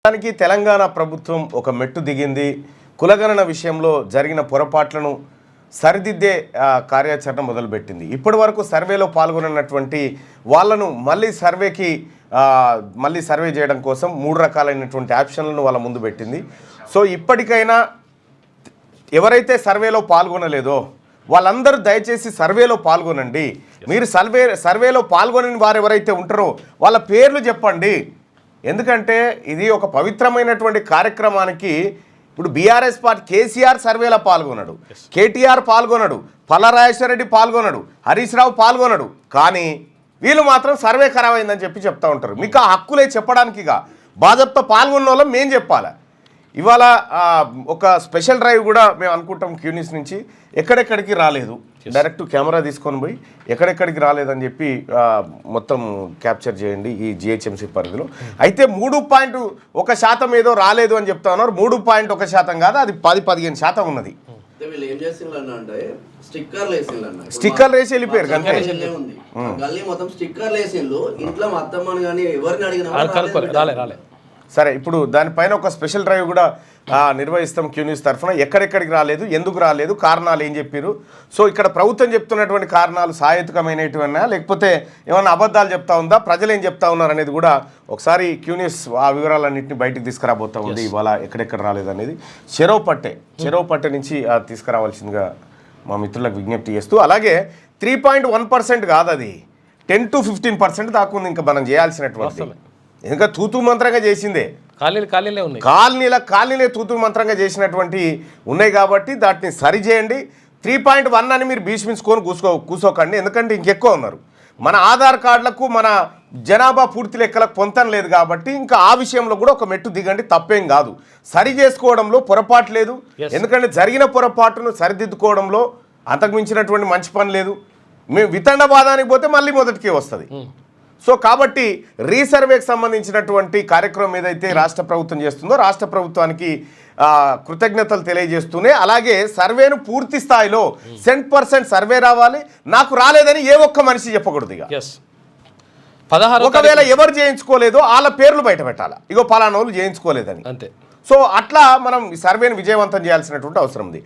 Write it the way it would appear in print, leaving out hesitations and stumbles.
దానికి తెలంగాణ ప్రభుత్వం ఒక మెట్టు దిగింది. కులగణన విషయంలో జరిగిన పొరపాట్లను సరిదిద్దే కార్యాచరణ మొదలుపెట్టింది. ఇప్పటి వరకు సర్వేలో పాల్గొన్నటువంటి వాళ్ళను మళ్ళీ సర్వే చేయడం కోసం 3 రకాలైనటువంటి ఆప్షన్లను వాళ్ళ ముందు పెట్టింది. సో ఇప్పటికైనా ఎవరైతే సర్వేలో పాల్గొనలేదో వాళ్ళందరూ దయచేసి సర్వేలో పాల్గొనండి. మీరు సర్వేలో పాల్గొనని వారు ఎవరైతే ఉంటారో వాళ్ళ పేర్లు చెప్పండి. ఎందుకంటే ఇది ఒక పవిత్రమైనటువంటి కార్యక్రమానికి. ఇప్పుడు బీఆర్ఎస్ పార్టీ కేసీఆర్ సర్వేలో పాల్గొనడు, కేటీఆర్ పాల్గొనడు, పల్లరాజేశ్వర రెడ్డి పాల్గొనడు, హరీష్ రావు పాల్గొనడు. కానీ వీళ్ళు మాత్రం సర్వే ఖరాబ్ అయిందని చెప్తా ఉంటారు. మీకు ఆ హక్కులే చెప్పడానికిగా భాజపా పాల్గొన్న వాళ్ళం మేము చెప్పాలి. ఇవాళ ఒక స్పెషల్ డ్రైవ్ కూడా మేము అనుకుంటాం క్యూనిస్ నుంచి. ఎక్కడెక్కడికి రాలేదు, డైరెక్ట్ కెమెరా తీసుకొని పోయి ఎక్కడెక్కడికి రాలేదని చెప్పి మొత్తం క్యాప్చర్ చేయండి ఈ జిహెచ్ఎంసీ పరిధిలో. అయితే 3.1% ఏదో రాలేదు అని చెప్తా ఉన్నారు. 3.1% కాదు, అది 10-15% ఉన్నది. స్టిక్కర్లు వేసి వెళ్ళిపోయారు. సరే, ఇప్పుడు దానిపైన ఒక స్పెషల్ డ్రైవ్ కూడా నిర్వహిస్తాం క్యూన్యూస్ తరఫున. ఎక్కడెక్కడికి రాలేదు, ఎందుకు రాలేదు, కారణాలు ఏం చెప్పారు. సో ఇక్కడ ప్రభుత్వం చెప్తున్నటువంటి కారణాలు సాహిత్యకమైనటువన్నా లేకపోతే ఏమన్నా అబద్ధాలు చెప్తా ఉందా, ప్రజలు ఏం చెప్తా ఉన్నారు అనేది కూడా ఒకసారి క్యూన్యూస్ ఆ వివరాలన్నింటినీ బయటకు తీసుకురాబోతా ఉంది. ఇవాళ ఎక్కడెక్కడ రాలేదు అనేది చెరవు పట్టె నుంచి తీసుకురావాల్సిందిగా మా మిత్రులకు విజ్ఞప్తి చేస్తూ, అలాగే 3.1% కాదు, అది 10 to 15% దాకా ఉంది ఇంకా మనం చేయాల్సినటువంటి. ఇంకా తూతూ మంత్రంగా చేసిందే, కాలనీలే తూతూ మంత్రంగా చేసినటువంటి ఉన్నాయి. కాబట్టి దాటిని సరిచేయండి. 3.1 అని మీరు భీష్మించుకొని కూర్చోకండి. ఎందుకంటే ఇంకెక్కువ ఉన్నారు. మన ఆధార్ కార్డులకు మన జనాభా పూర్తి లెక్కలకు పొంతం లేదు కాబట్టి ఇంకా ఆ విషయంలో కూడా ఒక మెట్టు దిగండి, తప్పేం కాదు. సరి చేసుకోవడంలో పొరపాటు లేదు. ఎందుకంటే జరిగిన పొరపాటును సరిదిద్దుకోవడంలో అంతకు మించినటువంటి మంచి పని లేదు. మేము వితండవాదానికి పోతే మళ్ళీ మొదటికే వస్తుంది. సో కాబట్టి రీసర్వేకి సంబంధించినటువంటి కార్యక్రమం ఏదైతే రాష్ట్ర ప్రభుత్వం చేస్తుందో రాష్ట్ర ప్రభుత్వానికి కృతజ్ఞతలు తెలియజేస్తూనే, అలాగే సర్వేను పూర్తి స్థాయిలో 100% సర్వే రావాలి. నాకు రాలేదని ఏ ఒక్క మనిషి చెప్పకూడదు. ఇక ఒకవేళ ఎవరు చేయించుకోలేదో వాళ్ళ పేర్లు బయట పెట్టాలి, ఇగో పలానా వాళ్ళు చేయించుకోలేదని. అంతే. సో అట్లా మనం ఈ సర్వేను విజయవంతం చేయాల్సినటువంటి అవసరం ఉంది.